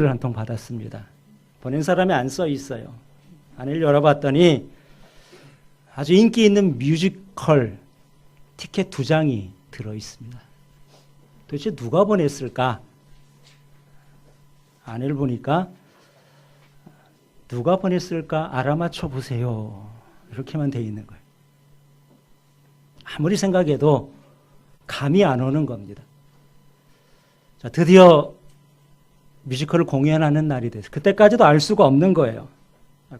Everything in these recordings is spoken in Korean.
한 통 받았습니다. 보낸 사람이 안 써 있어요. 안을 열어봤더니 아주 인기 있는 뮤지컬 티켓 2장이 들어 있습니다. 도대체 누가 보냈을까? 안을 보니까 누가 보냈을까 알아맞혀 보세요. 이렇게만 돼 있는 거예요. 아무리 생각해도 감이 안 오는 겁니다. 자, 드디어 뮤지컬을 공연하는 날이 됐어요. 그때까지도 알 수가 없는 거예요.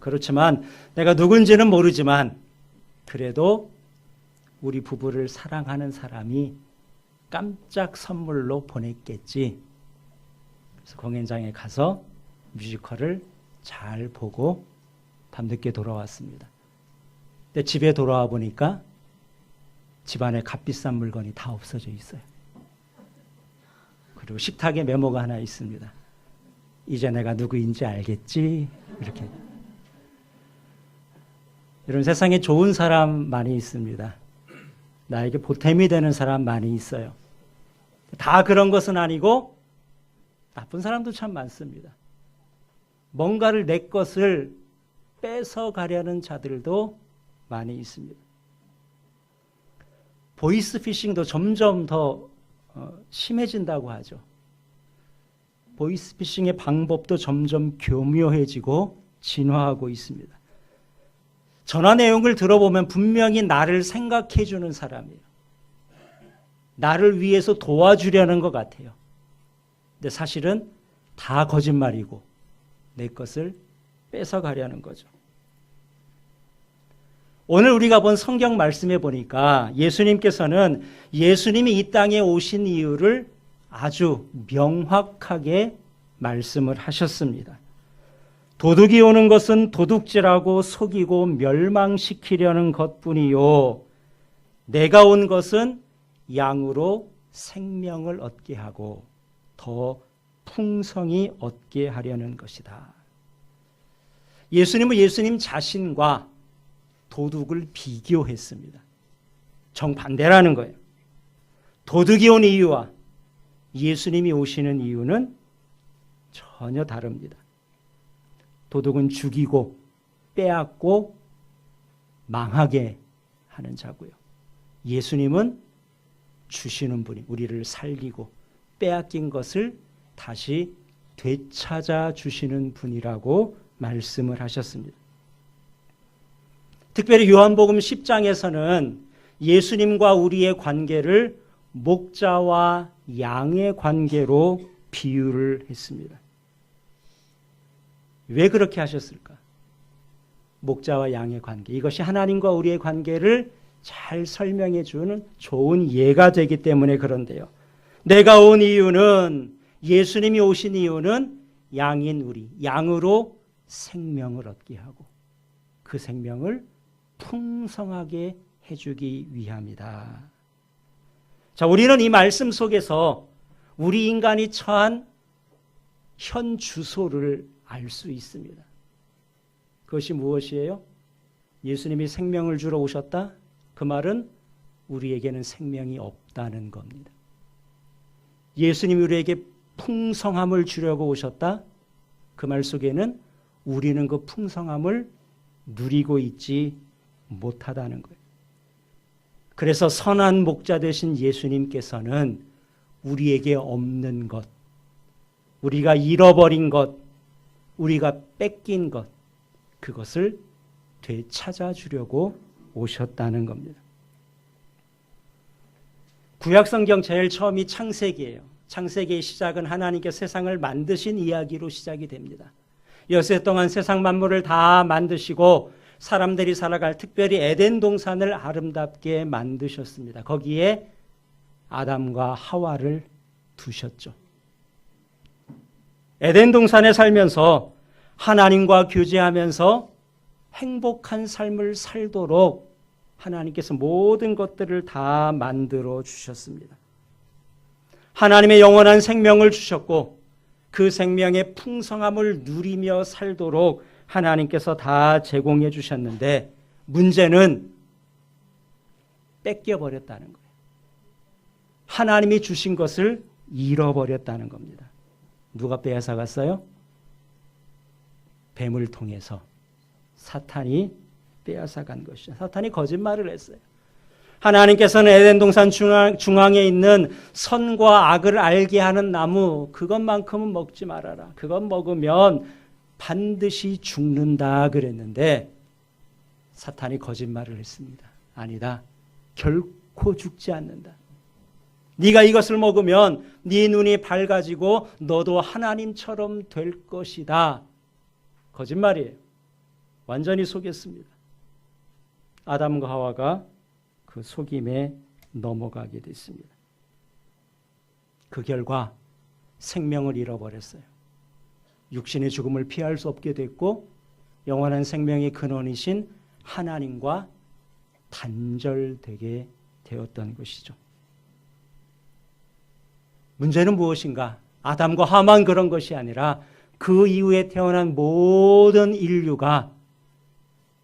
그렇지만 내가 누군지는 모르지만 그래도 우리 부부를 사랑하는 사람이 깜짝 선물로 보냈겠지. 그래서 공연장에 가서 뮤지컬을 잘 보고 밤늦게 돌아왔습니다. 근데 집에 돌아와 보니까 집안에 값비싼 물건이 다 없어져 있어요. 그리고 식탁에 메모가 하나 있습니다. 이제 내가 누구인지 알겠지? 이렇게. 이런 세상에 좋은 사람 많이 있습니다. 나에게 보탬이 되는 사람 많이 있어요. 다 그런 것은 아니고 나쁜 사람도 참 많습니다. 뭔가를 내 것을 뺏어가려는 자들도 많이 있습니다. 보이스피싱도 점점 더 심해진다고 하죠. 보이스피싱의 방법도 점점 교묘해지고 진화하고 있습니다. 전화 내용을 들어보면 분명히 나를 생각해 주는 사람이에요. 나를 위해서 도와주려는 것 같아요. 근데 사실은 다 거짓말이고 내 것을 뺏어가려는 거죠. 오늘 우리가 본 성경 말씀에 보니까 예수님께서는 예수님이 이 땅에 오신 이유를 아주 명확하게 말씀을 하셨습니다. 도둑이 오는 것은 도둑질하고 속이고 멸망시키려는 것뿐이요. 내가 온 것은 양으로 생명을 얻게 하고 더 풍성히 얻게 하려는 것이다. 예수님은 예수님 자신과 도둑을 비교했습니다. 정반대라는 거예요. 도둑이 온 이유와 예수님이 오시는 이유는 전혀 다릅니다. 도둑은 죽이고 빼앗고 망하게 하는 자고요. 예수님은 주시는 분이 우리를 살리고 빼앗긴 것을 다시 되찾아 주시는 분이라고 말씀을 하셨습니다. 특별히 요한복음 10장에서는 예수님과 우리의 관계를 목자와 양의 관계로 비유를 했습니다. 왜 그렇게 하셨을까? 목자와 양의 관계. 이것이 하나님과 우리의 관계를 잘 설명해 주는 좋은 예가 되기 때문에 그런데요. 내가 온 이유는, 예수님이 오신 이유는 양인 우리, 양으로 생명을 얻게 하고 그 생명을 풍성하게 해주기 위함이다. 자, 우리는 이 말씀 속에서 우리 인간이 처한 현 주소를 알 수 있습니다. 그것이 무엇이에요? 예수님이 생명을 주러 오셨다? 그 말은 우리에게는 생명이 없다는 겁니다. 예수님이 우리에게 풍성함을 주려고 오셨다? 그 말 속에는 우리는 그 풍성함을 누리고 있지 못하다는 거예요. 그래서 선한 목자 되신 예수님께서는 우리에게 없는 것, 우리가 잃어버린 것, 우리가 뺏긴 것, 그것을 되찾아 주려고 오셨다는 겁니다. 구약성경 제일 처음이 창세기예요. 창세기의 시작은 하나님께 세상을 만드신 이야기로 시작이 됩니다. 여세 동안 세상 만물을 다 만드시고 사람들이 살아갈 특별히 에덴 동산을 아름답게 만드셨습니다. 거기에 아담과 하와를 두셨죠. 에덴 동산에 살면서 하나님과 교제하면서 행복한 삶을 살도록 하나님께서 모든 것들을 다 만들어 주셨습니다. 하나님의 영원한 생명을 주셨고 그 생명의 풍성함을 누리며 살도록 하나님께서 다 제공해 주셨는데 문제는 뺏겨버렸다는 거예요. 하나님이 주신 것을 잃어버렸다는 겁니다. 누가 빼앗아갔어요? 뱀을 통해서 사탄이 빼앗아간 것이죠. 사탄이 거짓말을 했어요. 하나님께서는 에덴 동산 중앙에 있는 선과 악을 알게 하는 나무 그것만큼은 먹지 말아라. 그것 먹으면 반드시 죽는다 그랬는데 사탄이 거짓말을 했습니다. 아니다. 결코 죽지 않는다. 네가 이것을 먹으면 네 눈이 밝아지고 너도 하나님처럼 될 것이다. 거짓말이에요. 완전히 속였습니다. 아담과 하와가 그 속임에 넘어가게 됐습니다. 그 결과 생명을 잃어버렸어요. 육신의 죽음을 피할 수 없게 됐고 영원한 생명의 근원이신 하나님과 단절되게 되었던 것이죠. 문제는 무엇인가? 아담과 하와만 그런 것이 아니라 그 이후에 태어난 모든 인류가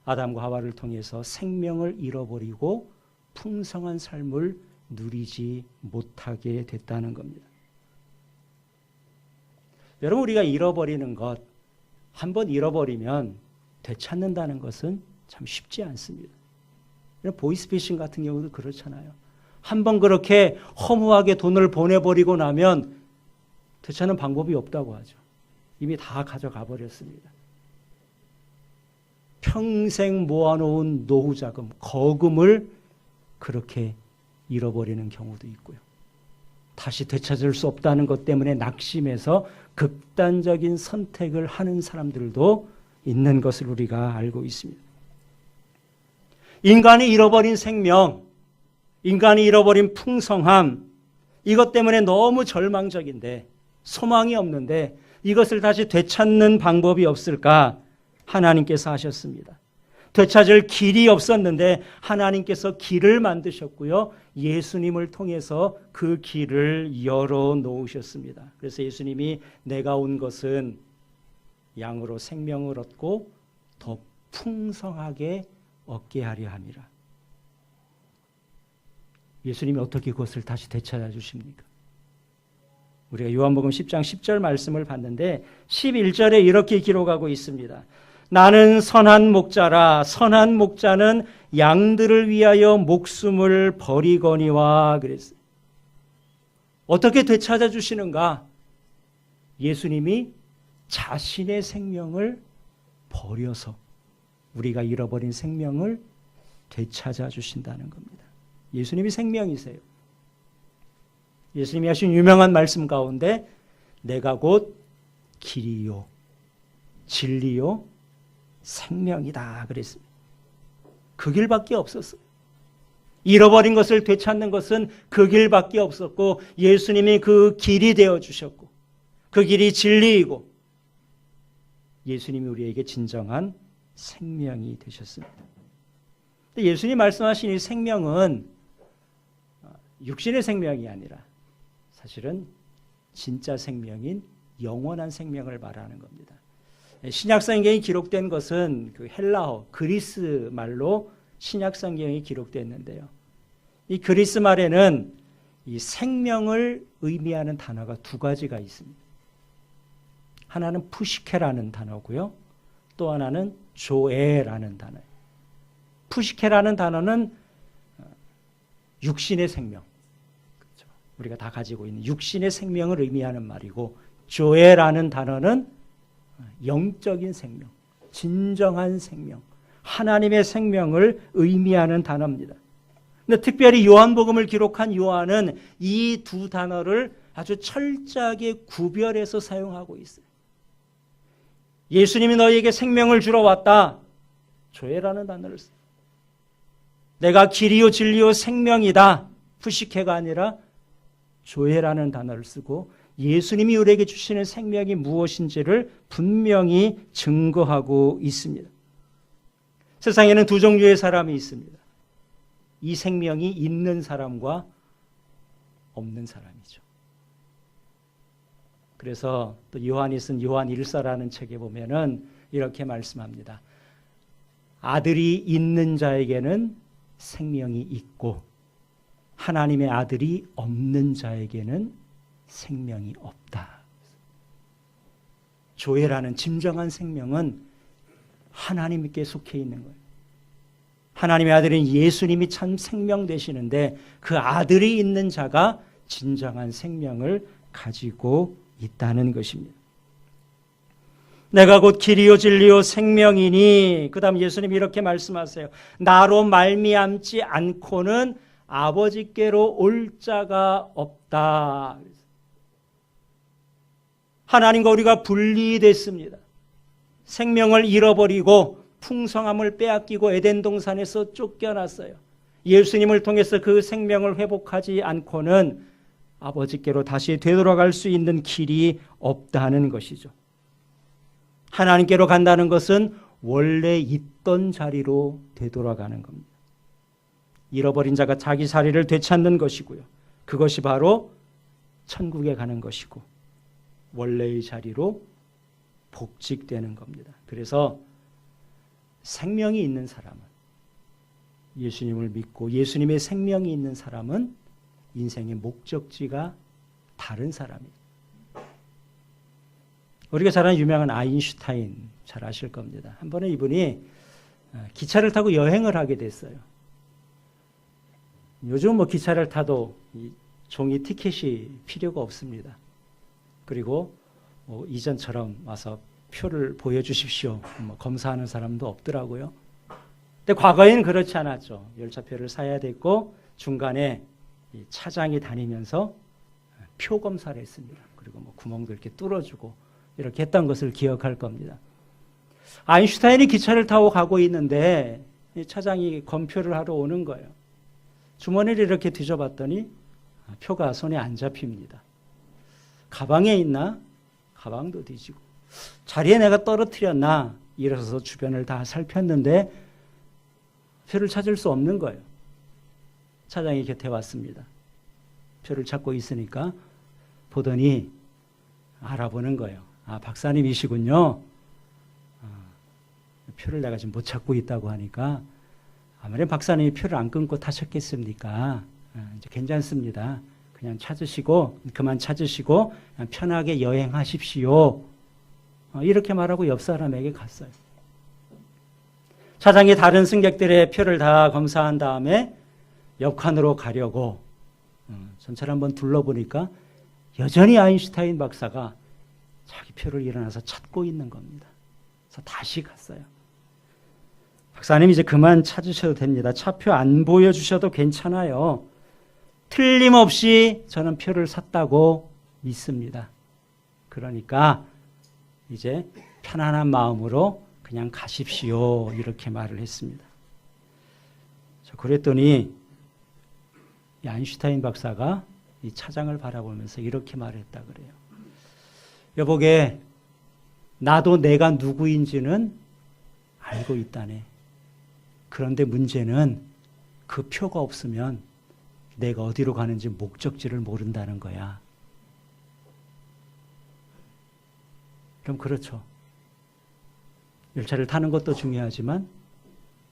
아담과 하와를 통해서 생명을 잃어버리고 풍성한 삶을 누리지 못하게 됐다는 겁니다. 여러분, 우리가 잃어버리는 것, 한번 잃어버리면 되찾는다는 것은 참 쉽지 않습니다. 보이스피싱 같은 경우도 그렇잖아요. 한번 그렇게 허무하게 돈을 보내버리고 나면 되찾는 방법이 없다고 하죠. 이미 다 가져가 버렸습니다. 평생 모아놓은 노후자금, 거금을 그렇게 잃어버리는 경우도 있고요. 다시 되찾을 수 없다는 것 때문에 낙심해서 극단적인 선택을 하는 사람들도 있는 것을 우리가 알고 있습니다. 인간이 잃어버린 생명, 인간이 잃어버린 풍성함, 이것 때문에 너무 절망적인데, 소망이 없는데 이것을 다시 되찾는 방법이 없을까? 하나님께서 하셨습니다. 되찾을 길이 없었는데 하나님께서 길을 만드셨고요. 예수님을 통해서 그 길을 열어놓으셨습니다. 그래서 예수님이 내가 온 것은 양으로 생명을 얻고 더 풍성하게 얻게 하려 함이라. 예수님이 어떻게 그것을 다시 되찾아 주십니까? 우리가 요한복음 10장 10절 말씀을 봤는데 11절에 이렇게 기록하고 있습니다. 나는 선한 목자라. 선한 목자는 양들을 위하여 목숨을 버리거니와 그랬어요. 어떻게 되찾아 주시는가? 예수님이 자신의 생명을 버려서 우리가 잃어버린 생명을 되찾아 주신다는 겁니다. 예수님이 생명이세요. 예수님이 하신 유명한 말씀 가운데 내가 곧 길이요 진리요 생명이다 그랬습니다. 그 길밖에 없었어요. 잃어버린 것을 되찾는 것은 그 길밖에 없었고 예수님이 그 길이 되어주셨고 그 길이 진리이고 예수님이 우리에게 진정한 생명이 되셨습니다. 근데 예수님 말씀하신 이 생명은 육신의 생명이 아니라 사실은 진짜 생명인 영원한 생명을 말하는 겁니다. 신약성경이 기록된 것은 그 헬라어, 그리스 말로 신약성경이 기록됐는데요. 이 그리스 말에는 이 생명을 의미하는 단어가 두 가지가 있습니다. 하나는 푸시케라는 단어고요. 또 하나는 조에라는 단어예요. 푸시케라는 단어는 육신의 생명, 그렇죠? 우리가 다 가지고 있는 육신의 생명을 의미하는 말이고 조에라는 단어는 영적인 생명, 진정한 생명, 하나님의 생명을 의미하는 단어입니다. 근데 특별히 요한복음을 기록한 요한은 이 두 단어를 아주 철저하게 구별해서 사용하고 있어요. 예수님이 너희에게 생명을 주러 왔다. 조에라는 단어를 써요. 내가 길이요 진리요 생명이다. 푸시케가 아니라 조에라는 단어를 쓰고 예수님이 우리에게 주시는 생명이 무엇인지를 분명히 증거하고 있습니다. 세상에는 두 종류의 사람이 있습니다. 이 생명이 있는 사람과 없는 사람이죠. 그래서 또 요한이 쓴 요한 1서라는 책에 보면은 이렇게 말씀합니다. 아들이 있는 자에게는 생명이 있고 하나님의 아들이 없는 자에게는 생명이 없다. 조회라는 진정한 생명은 하나님께 속해 있는 거예요. 하나님의 아들인 예수님이 참 생명 되시는데 그 아들이 있는 자가 진정한 생명을 가지고 있다는 것입니다. 내가 곧 길이요 진리요 생명이니, 그 다음 예수님이 이렇게 말씀하세요. 나로 말미암지 않고는 아버지께로 올 자가 없다. 하나님과 우리가 분리됐습니다. 생명을 잃어버리고 풍성함을 빼앗기고 에덴 동산에서 쫓겨났어요. 예수님을 통해서 그 생명을 회복하지 않고는 아버지께로 다시 되돌아갈 수 있는 길이 없다는 것이죠. 하나님께로 간다는 것은 원래 있던 자리로 되돌아가는 겁니다. 잃어버린 자가 자기 자리를 되찾는 것이고요. 그것이 바로 천국에 가는 것이고 원래의 자리로 복직되는 겁니다. 그래서 생명이 있는 사람은, 예수님을 믿고 예수님의 생명이 있는 사람은 인생의 목적지가 다른 사람이에요. 우리가 잘 아는 유명한 아인슈타인 잘 아실 겁니다. 한 번에 이분이 기차를 타고 여행을 하게 됐어요. 요즘 뭐 기차를 타도 이 종이 티켓이 필요가 없습니다. 그리고 이전처럼 와서 표를 보여주십시오. 검사하는 사람도 없더라고요. 근데 과거에는 그렇지 않았죠. 열차표를 사야 됐고 중간에 이 차장이 다니면서 표 검사를 했습니다. 그리고 뭐 구멍도 이렇게 뚫어주고 이렇게 했던 것을 기억할 겁니다. 아인슈타인이 기차를 타고 가고 있는데 차장이 검표를 하러 오는 거예요. 주머니를 이렇게 뒤져봤더니 표가 손에 안 잡힙니다. 가방에 있나? 가방도 뒤지고 자리에 내가 떨어뜨렸나? 일어서서 주변을 다 살폈는데 표를 찾을 수 없는 거예요. 차장이 곁에 왔습니다. 표를 찾고 있으니까 보더니 알아보는 거예요. 아, 박사님이시군요. 표를 내가 지금 못 찾고 있다고 하니까 아무래도 박사님이 표를 안 끊고 타셨겠습니까? 이제 괜찮습니다. 그냥 찾으시고 그만 찾으시고 그냥 편하게 여행하십시오. 이렇게 말하고 옆 사람에게 갔어요. 차장이 다른 승객들의 표를 다 검사한 다음에 옆칸으로 가려고 전체를 한번 둘러보니까 여전히 아인슈타인 박사가 자기 표를 일어나서 찾고 있는 겁니다. 그래서 다시 갔어요. 박사님 이제 그만 찾으셔도 됩니다. 차표 안 보여주셔도 괜찮아요. 틀림없이 저는 표를 샀다고 믿습니다. 그러니까 이제 편안한 마음으로 그냥 가십시오. 이렇게 말을 했습니다. 그랬더니 이 아인슈타인 박사가 이 차장을 바라보면서 이렇게 말했다 그래요. 여보게, 나도 내가 누구인지는 알고 있다네. 그런데 문제는 그 표가 없으면 내가 어디로 가는지 목적지를 모른다는 거야. 그럼 그렇죠. 열차를 타는 것도 중요하지만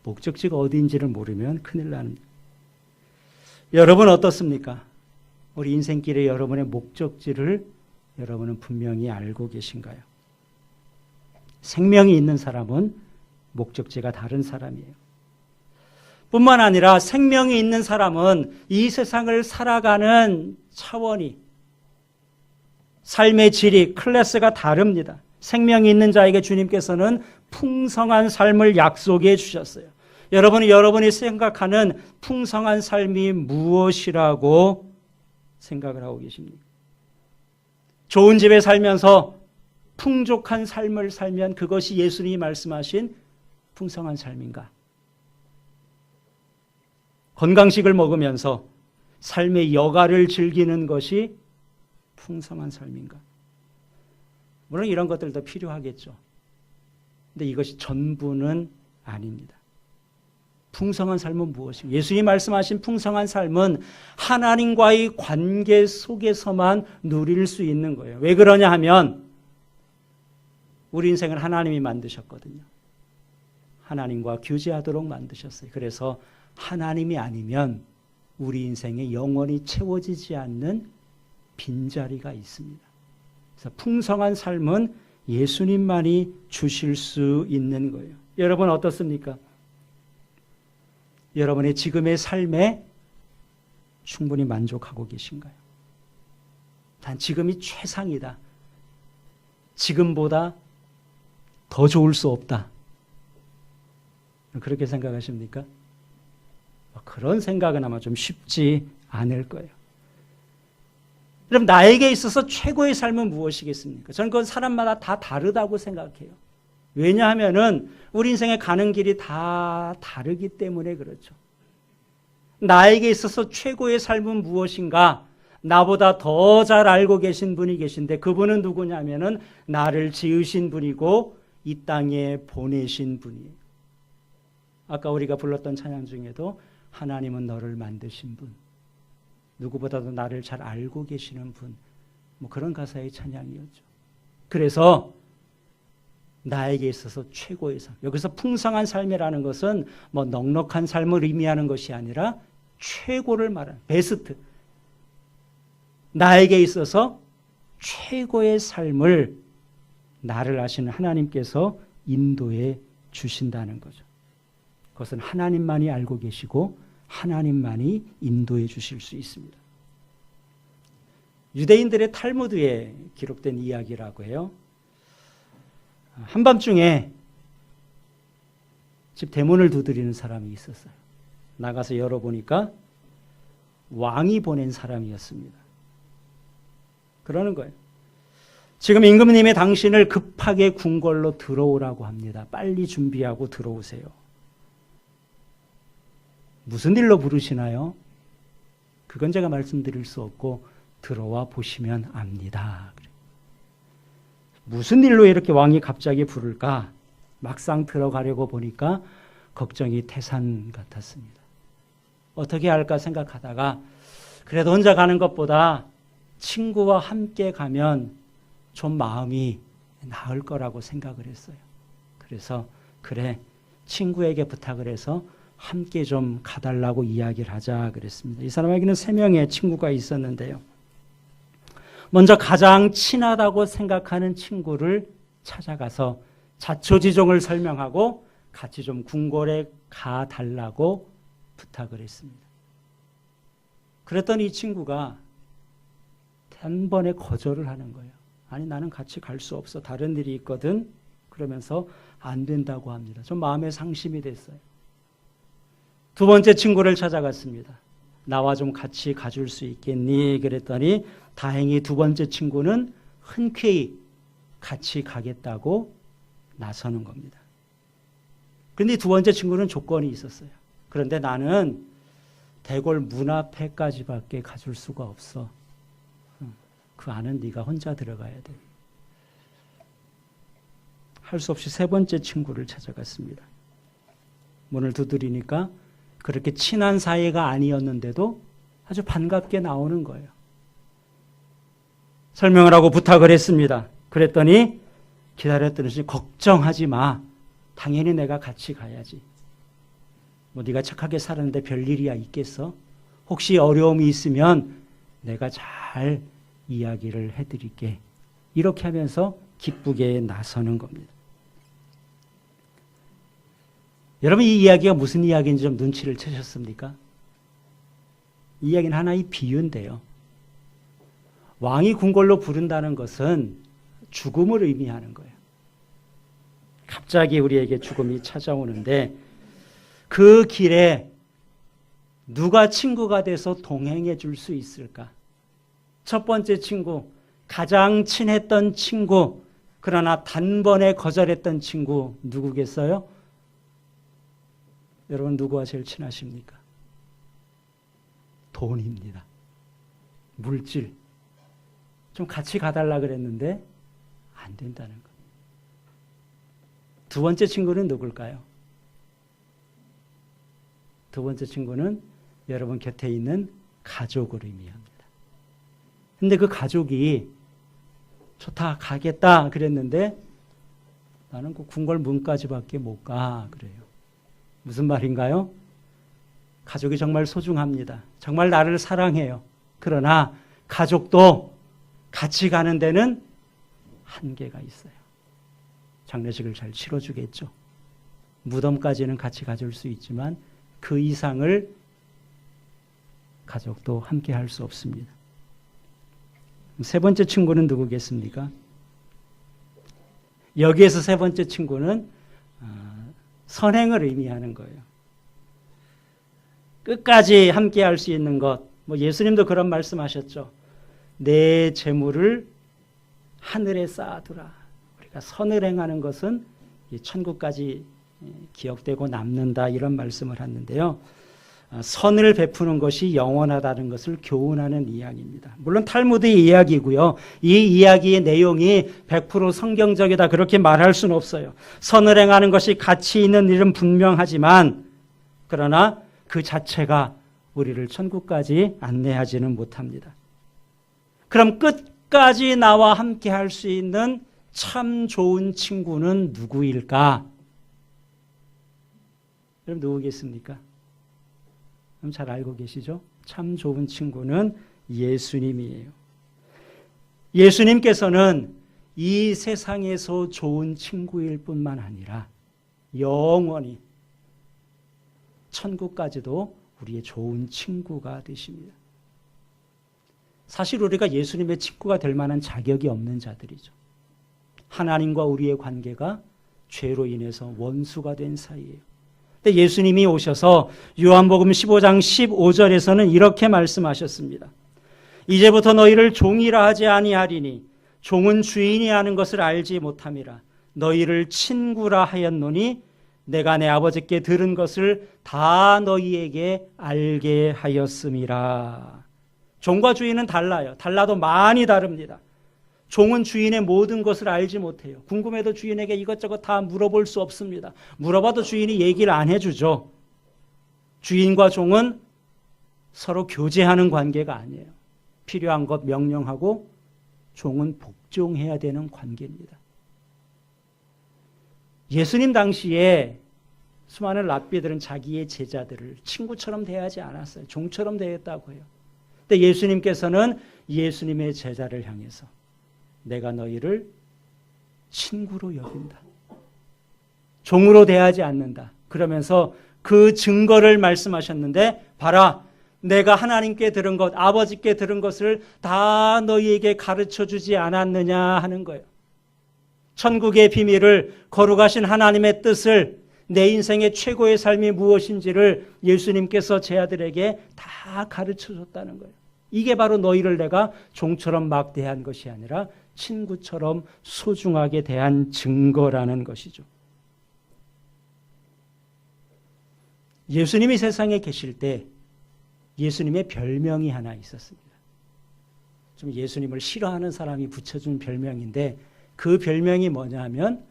목적지가 어디인지를 모르면 큰일 나는. 여러분 어떻습니까? 우리 인생길에 여러분의 목적지를 여러분은 분명히 알고 계신가요? 생명이 있는 사람은 목적지가 다른 사람이에요. 뿐만 아니라 생명이 있는 사람은 이 세상을 살아가는 차원이, 삶의 질이, 클래스가 다릅니다. 생명이 있는 자에게 주님께서는 풍성한 삶을 약속해 주셨어요. 여러분이 생각하는 풍성한 삶이 무엇이라고 생각을 하고 계십니까? 좋은 집에 살면서 풍족한 삶을 살면 그것이 예수님이 말씀하신 풍성한 삶인가? 건강식을 먹으면서 삶의 여가를 즐기는 것이 풍성한 삶인가? 물론 이런 것들도 필요하겠죠. 근데 이것이 전부는 아닙니다. 풍성한 삶은 무엇인가? 예수님이 말씀하신 풍성한 삶은 하나님과의 관계 속에서만 누릴 수 있는 거예요. 왜 그러냐 하면 우리 인생을 하나님이 만드셨거든요. 하나님과 교제하도록 만드셨어요. 그래서 하나님이 아니면 우리 인생에 영원히 채워지지 않는 빈자리가 있습니다. 그래서 풍성한 삶은 예수님만이 주실 수 있는 거예요. 여러분 어떻습니까? 여러분의 지금의 삶에 충분히 만족하고 계신가요? 단 지금이 최상이다. 지금보다 더 좋을 수 없다. 그렇게 생각하십니까? 그런 생각은 아마 좀 쉽지 않을 거예요. 그럼 나에게 있어서 최고의 삶은 무엇이겠습니까? 저는 그건 사람마다 다 다르다고 생각해요. 왜냐하면은 우리 인생에 가는 길이 다 다르기 때문에 그렇죠. 나에게 있어서 최고의 삶은 무엇인가? 나보다 더 잘 알고 계신 분이 계신데 그분은 누구냐면은 나를 지으신 분이고 이 땅에 보내신 분이에요. 아까 우리가 불렀던 찬양 중에도 하나님은 너를 만드신 분, 누구보다도 나를 잘 알고 계시는 분, 뭐 그런 가사의 찬양이었죠. 그래서 나에게 있어서 최고의 삶, 여기서 풍성한 삶이라는 것은 뭐 넉넉한 삶을 의미하는 것이 아니라 최고를 말하는 베스트, 나에게 있어서 최고의 삶을 나를 아시는 하나님께서 인도해 주신다는 거죠. 그것은 하나님만이 알고 계시고 하나님만이 인도해 주실 수 있습니다. 유대인들의 탈무드에 기록된 이야기라고 해요. 한밤중에 집 대문을 두드리는 사람이 있었어요. 나가서 열어보니까 왕이 보낸 사람이었습니다. 그러는 거예요. 지금 임금님이 당신을 급하게 궁궐로 들어오라고 합니다. 빨리 준비하고 들어오세요. 무슨 일로 부르시나요? 그건 제가 말씀드릴 수 없고 들어와 보시면 압니다. 무슨 일로 이렇게 왕이 갑자기 부를까? 막상 들어가려고 보니까 걱정이 태산 같았습니다. 어떻게 할까 생각하다가 그래도 혼자 가는 것보다 친구와 함께 가면 좀 마음이 나을 거라고 생각을 했어요. 그래서 그래, 친구에게 부탁을 해서 함께 좀 가달라고 이야기를 하자 그랬습니다. 이 사람에게는 3명의 친구가 있었는데요. 먼저 가장 친하다고 생각하는 친구를 찾아가서 자초지종을 설명하고 같이 좀 궁궐에 가달라고 부탁을 했습니다. 그랬더니 이 친구가 단번에 거절을 하는 거예요. 아니 나는 같이 갈 수 없어. 다른 일이 있거든. 그러면서 안 된다고 합니다. 좀 마음에 상심이 됐어요. 두 번째 친구를 찾아갔습니다. 나와 좀 같이 가줄 수 있겠니? 그랬더니 다행히 두 번째 친구는 흔쾌히 같이 가겠다고 나서는 겁니다. 그런데 두 번째 친구는 조건이 있었어요. 그런데 나는 대궐 문 앞에까지밖에 가줄 수가 없어. 그 안은 네가 혼자 들어가야 돼. 할 수 없이 세 번째 친구를 찾아갔습니다. 문을 두드리니까 그렇게 친한 사이가 아니었는데도 아주 반갑게 나오는 거예요. 설명을 하고 부탁을 했습니다. 그랬더니 기다렸더니 걱정하지 마. 당연히 내가 같이 가야지. 뭐 네가 착하게 살았는데 별일이야 있겠어? 혹시 어려움이 있으면 내가 잘 이야기를 해드릴게. 이렇게 하면서 기쁘게 나서는 겁니다. 여러분 이 이야기가 무슨 이야기인지 좀 눈치를 채셨습니까? 이 이야기는 하나의 비유인데요. 왕이 궁궐로 부른다는 것은 죽음을 의미하는 거예요. 갑자기 우리에게 죽음이 찾아오는데 그 길에 누가 친구가 돼서 동행해 줄 수 있을까? 첫 번째 친구, 가장 친했던 친구, 그러나 단번에 거절했던 친구 누구겠어요? 여러분 누구와 제일 친하십니까? 돈입니다. 물질. 좀 같이 가달라 그랬는데 안 된다는 것. 두 번째 친구는 누굴까요? 두 번째 친구는 여러분 곁에 있는 가족을 의미합니다. 근데 그 가족이 좋다 가겠다 그랬는데 나는 그 궁궐 문까지밖에 못 가 그래요. 무슨 말인가요? 가족이 정말 소중합니다. 정말 나를 사랑해요. 그러나 가족도 같이 가는 데는 한계가 있어요. 장례식을 잘 치러주겠죠. 무덤까지는 같이 가줄 수 있지만 그 이상을 가족도 함께 할 수 없습니다. 세 번째 친구는 누구겠습니까? 여기에서 세 번째 친구는 선행을 의미하는 거예요. 끝까지 함께 할 수 있는 것. 예수님도 그런 말씀하셨죠. 내 재물을 하늘에 쌓아두라. 우리가 선을 행하는 것은 천국까지 기억되고 남는다, 이런 말씀을 하는데요. 선을 베푸는 것이 영원하다는 것을 교훈하는 이야기입니다. 물론 탈무드의 이야기고요. 이 이야기의 내용이 100% 성경적이다 그렇게 말할 수는 없어요. 선을 행하는 것이 가치 있는 일은 분명하지만 그러나 그 자체가 우리를 천국까지 안내하지는 못합니다. 그럼 끝까지 나와 함께 할 수 있는 참 좋은 친구는 누구일까? 여러분 누구겠습니까? 그럼 잘 알고 계시죠? 참 좋은 친구는 예수님이에요. 예수님께서는 이 세상에서 좋은 친구일 뿐만 아니라 영원히 천국까지도 우리의 좋은 친구가 되십니다. 사실 우리가 예수님의 친구가 될 만한 자격이 없는 자들이죠. 하나님과 우리의 관계가 죄로 인해서 원수가 된 사이예요. 근데 예수님이 오셔서 요한복음 15장 15절에서는 이렇게 말씀하셨습니다. 이제부터 너희를 종이라 하지 아니하리니 종은 주인이 하는 것을 알지 못함이라. 너희를 친구라 하였노니 내가 내 아버지께 들은 것을 다 너희에게 알게 하였음이라. 종과 주인은 달라요. 달라도 많이 다릅니다. 종은 주인의 모든 것을 알지 못해요. 궁금해도 주인에게 이것저것 다 물어볼 수 없습니다. 물어봐도 주인이 얘기를 안 해주죠. 주인과 종은 서로 교제하는 관계가 아니에요. 필요한 것 명령하고 종은 복종해야 되는 관계입니다. 예수님 당시에 수많은 랍비들은 자기의 제자들을 친구처럼 대하지 않았어요. 종처럼 대했다고 해요. 근데 예수님께서는 예수님의 제자를 향해서 내가 너희를 친구로 여긴다. 종으로 대하지 않는다. 그러면서 그 증거를 말씀하셨는데 봐라. 내가 하나님께 들은 것, 아버지께 들은 것을 다 너희에게 가르쳐 주지 않았느냐 하는 거예요. 천국의 비밀을, 거룩하신 하나님의 뜻을, 내 인생의 최고의 삶이 무엇인지를 예수님께서 제 아들에게 다 가르쳐 줬다는 거예요. 이게 바로 너희를 내가 종처럼 막 대한 것이 아니라 친구처럼 소중하게 대한 증거라는 것이죠. 예수님이 세상에 계실 때 예수님의 별명이 하나 있었습니다. 좀 예수님을 싫어하는 사람이 붙여준 별명인데 그 별명이 뭐냐면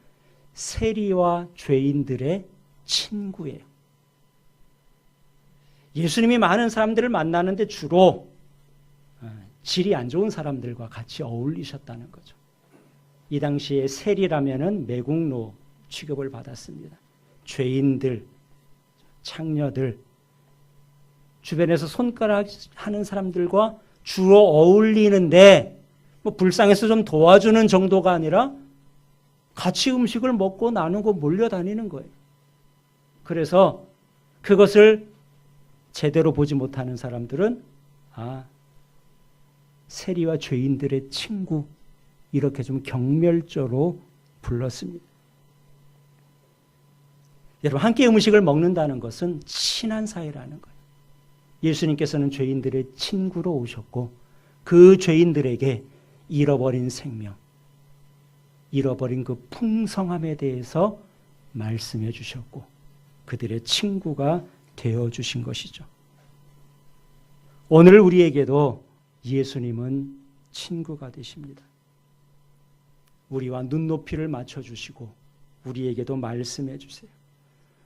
세리와 죄인들의 친구예요. 예수님이 많은 사람들을 만나는데 주로 질이 안 좋은 사람들과 같이 어울리셨다는 거죠. 이 당시에 세리라면은 매국노 취급을 받았습니다. 죄인들, 창녀들, 주변에서 손가락 하는 사람들과 주로 어울리는데 불쌍해서 좀 도와주는 정도가 아니라 같이 음식을 먹고 나누고 몰려다니는 거예요. 그래서 그것을 제대로 보지 못하는 사람들은 세리와 죄인들의 친구, 이렇게 좀 경멸조로 불렀습니다. 여러분, 함께 음식을 먹는다는 것은 친한 사이라는 거예요. 예수님께서는 죄인들의 친구로 오셨고 그 죄인들에게 잃어버린 생명, 잃어버린 그 풍성함에 대해서 말씀해 주셨고 그들의 친구가 되어주신 것이죠. 오늘 우리에게도 예수님은 친구가 되십니다. 우리와 눈높이를 맞춰주시고 우리에게도 말씀해 주세요.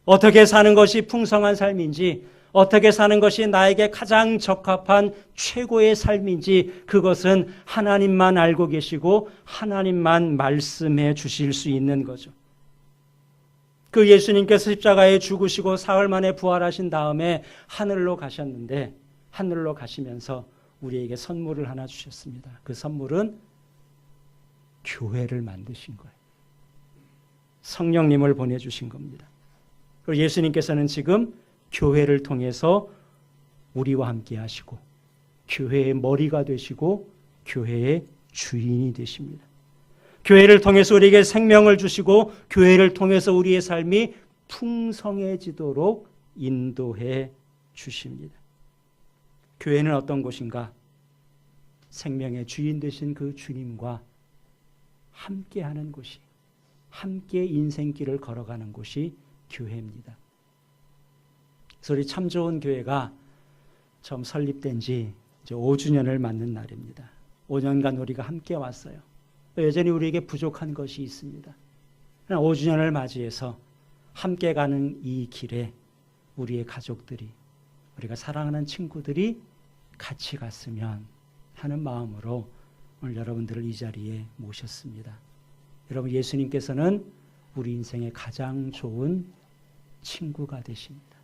어떻게 사는 것이 풍성한 삶인지, 어떻게 사는 것이 나에게 가장 적합한 최고의 삶인지 그것은 하나님만 알고 계시고 하나님만 말씀해 주실 수 있는 거죠. 그 예수님께서 십자가에 죽으시고 사흘 만에 부활하신 다음에 하늘로 가셨는데 하늘로 가시면서 우리에게 선물을 하나 주셨습니다. 그 선물은 교회를 만드신 거예요. 성령님을 보내주신 겁니다. 그리고 예수님께서는 지금 교회를 통해서 우리와 함께 하시고 교회의 머리가 되시고 교회의 주인이 되십니다. 교회를 통해서 우리에게 생명을 주시고 교회를 통해서 우리의 삶이 풍성해지도록 인도해 주십니다. 교회는 어떤 곳인가? 생명의 주인 되신 그 주님과 함께하는 곳이, 함께 인생길을 걸어가는 곳이 교회입니다. 그래서 우리 참 좋은 교회가 처음 설립된 지 이제 5주년을 맞는 날입니다. 5년간 우리가 함께 왔어요. 여전히 우리에게 부족한 것이 있습니다. 5주년을 맞이해서 함께 가는 이 길에 우리의 가족들이, 우리가 사랑하는 친구들이 같이 갔으면 하는 마음으로 오늘 여러분들을 이 자리에 모셨습니다. 여러분, 예수님께서는 우리 인생의 가장 좋은 친구가 되십니다.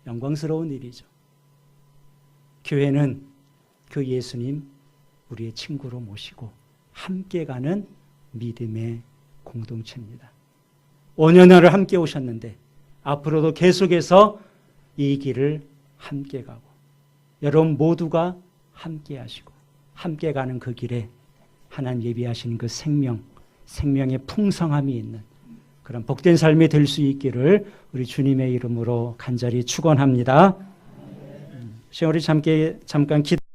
영광스러운 일이죠. 교회는 그 예수님 우리의 친구로 모시고 함께 가는 믿음의 공동체입니다. 5년을 함께 오셨는데 앞으로도 계속해서 이 길을 함께 가고 여러분 모두가 함께 하시고 함께 가는 그 길에 하나님 예비하시는 그 생명의 풍성함이 있는 그런 복된 삶이 될 수 있기를 우리 주님의 이름으로 간절히 축원합니다. 우리 잠깐 기도